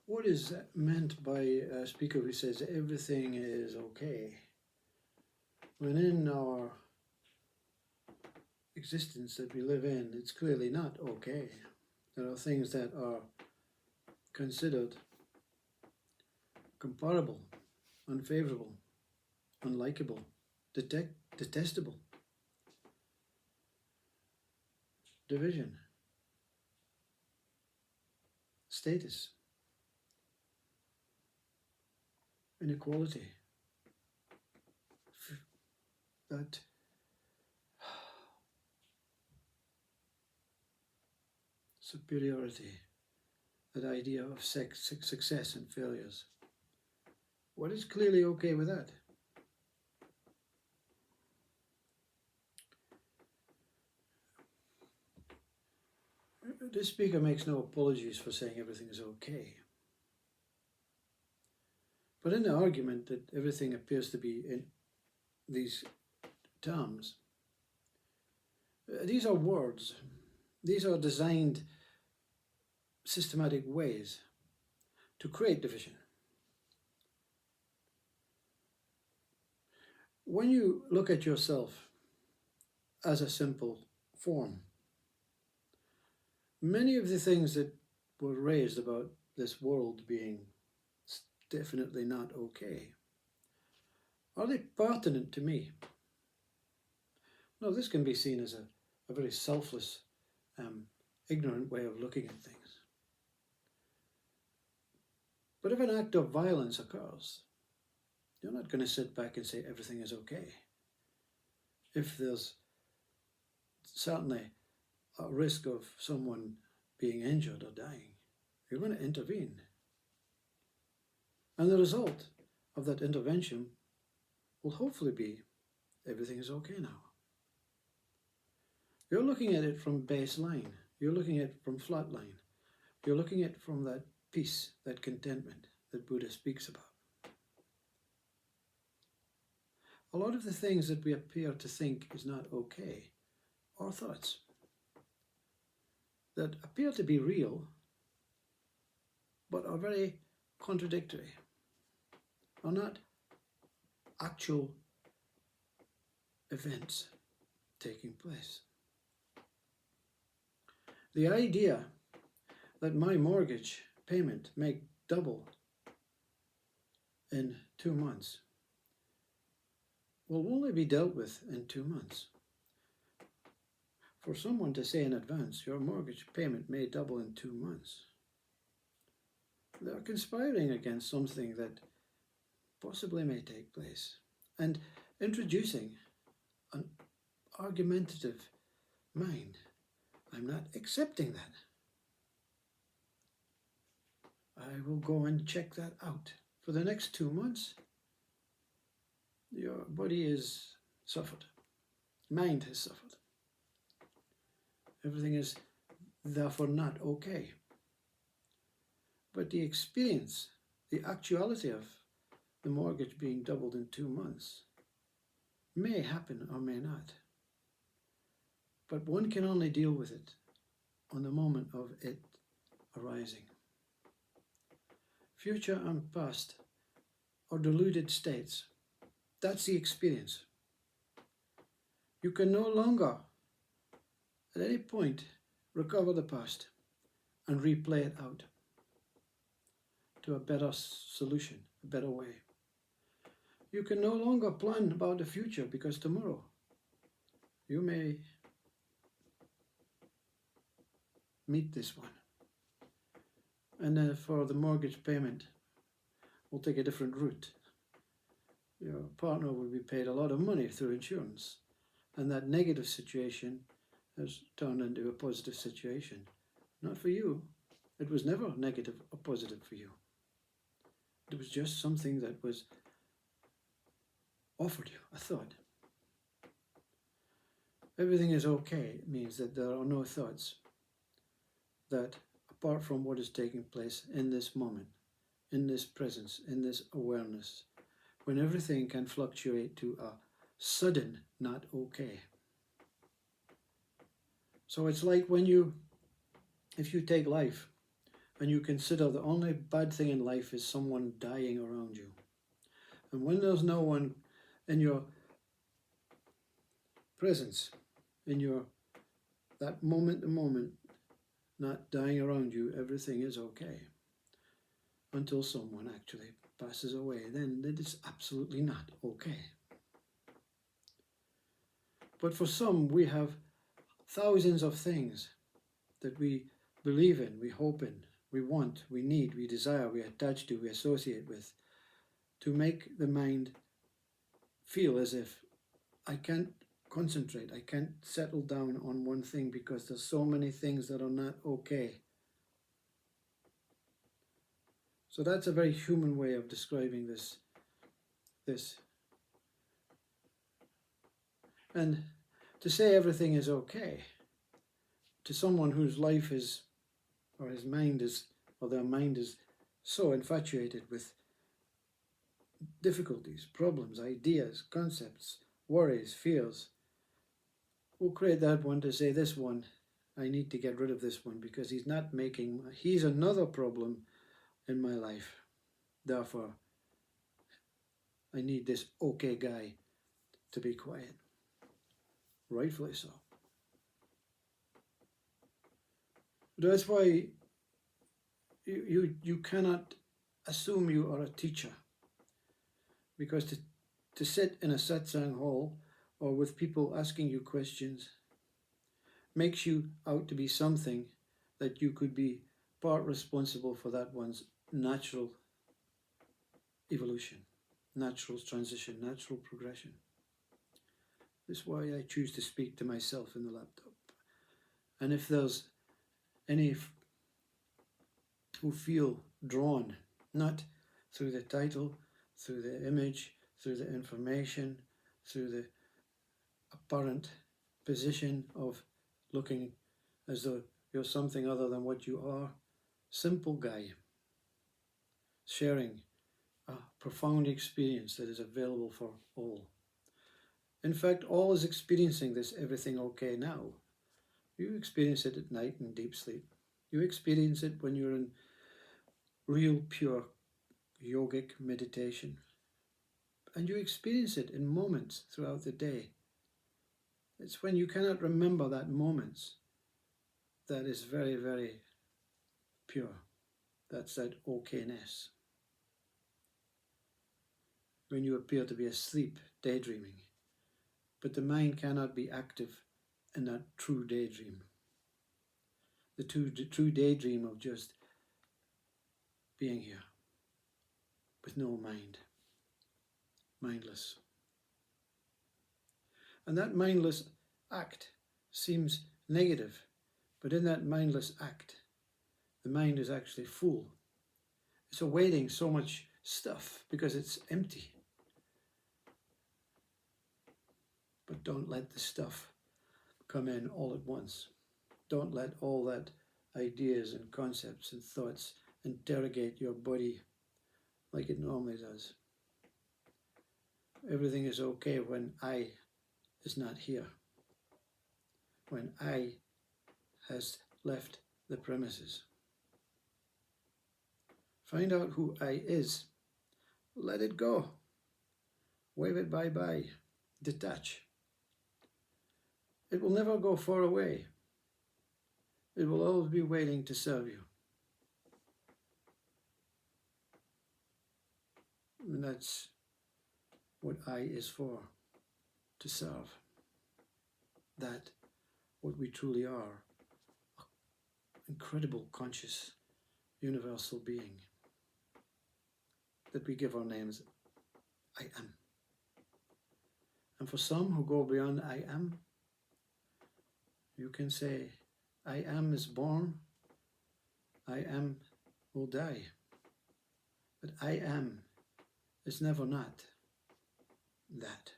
What is meant by a speaker who says everything is okay? When in our existence that we live in, it's clearly not okay. There are things that are considered comparable, unfavorable, unlikable, detestable, division, status, inequality, that superiority, that idea of success and failures. What is clearly okay with that? This speaker makes no apologies for saying everything is okay. But in the argument that everything appears to be in these terms, these are words. These are designed systematic ways to create division. When you look at yourself as a simple form, many of the things that were raised about this world being definitely not okay, are they pertinent to me? No, this can be seen as a very selfless, ignorant way of looking at things. But if an act of violence occurs, you're not going to sit back and say everything is okay. If there's certainly a risk of someone being injured or dying, you're going to intervene. And the result of that intervention will hopefully be everything is okay now. You're looking at it from baseline. You're looking at it from flatline. You're looking at it from that peace, that contentment that Buddha speaks about. A lot of the things that we appear to think is not okay are thoughts that appear to be real, but are very contradictory, are not actual events taking place. The idea that my mortgage payment may double in 2 months will only be dealt with in 2 months. For someone to say in advance, your mortgage payment may double in 2 months, they're conspiring against something that possibly may take place and introducing an argumentative mind. I'm not accepting that. I will go and check that out. For the next 2 months, your body has suffered. Mind has suffered. Everything is therefore not okay. But the experience, the actuality of the mortgage being doubled in 2 months may happen or may not. But one can only deal with it on the moment of it arising. Future and past are deluded states. That's the experience. You can no longer, at any point, recover the past and replay it out to a better solution, a better way. You can no longer plan about the future because tomorrow you may meet this one. And then for the mortgage payment, we'll take a different route. Your partner will be paid a lot of money through insurance, and that negative situation has turned into a positive situation. Not for you. It was never negative or positive for you. It was just something that was offered you, a thought. Everything is okay means that there are no thoughts that, apart from what is taking place in this moment, in this presence, in this awareness, when everything can fluctuate to a sudden not okay. So it's like if you take life and you consider the only bad thing in life is someone dying around you. And when there's no one in your presence, in your that moment to moment, not dying around you, everything is okay. Until someone actually passes away, then it is absolutely not okay. But for some, we have thousands of things that we believe in, we hope in, we want, we need, we desire, we attach to, we associate with, to make the mind feel as if I can't concentrate, I can't settle down on one thing because there's so many things that are not okay. So that's a very human way of describing this. And to say everything is okay to someone whose life is, or his mind is, or their mind is so infatuated with difficulties, problems, ideas, concepts, worries, fears, will create that one to say, this one, I need to get rid of this one because he's another problem in my life. Therefore, I need this okay guy to be quiet. Rightfully so. That's why you cannot assume you are a teacher, because to sit in a satsang hall or with people asking you questions makes you out to be something that you could be part responsible for that one's natural evolution, natural transition, natural progression. That's why I choose to speak to myself in the laptop. And if there's any who feel drawn, not through the title, through the image, through the information, through the apparent position of looking as though you're something other than what you are, simple guy, sharing a profound experience that is available for all. In fact, all is experiencing this everything okay now. You experience it at night in deep sleep. You experience it when you're in real pure yogic meditation. And you experience it in moments throughout the day. It's when you cannot remember that moments that is very, very pure. That's that okayness. When you appear to be asleep, daydreaming. But the mind cannot be active in that true daydream. The true daydream of just being here with no mind, mindless. And that mindless act seems negative, but in that mindless act, the mind is actually full. It's awaiting so much stuff because it's empty. But don't let the stuff come in all at once. Don't let all that ideas and concepts and thoughts interrogate your body like it normally does. Everything is okay when I is not here, when I has left the premises. Find out who I is. Let it go. Wave it bye-bye. Detach. It will never go far away. It will always be waiting to serve you. And that's what I is for, to serve. That, what we truly are, incredible conscious universal being, that we give our names, I am. And for some who go beyond I am, you can say, I am is born, I am will die. But I am is never not that.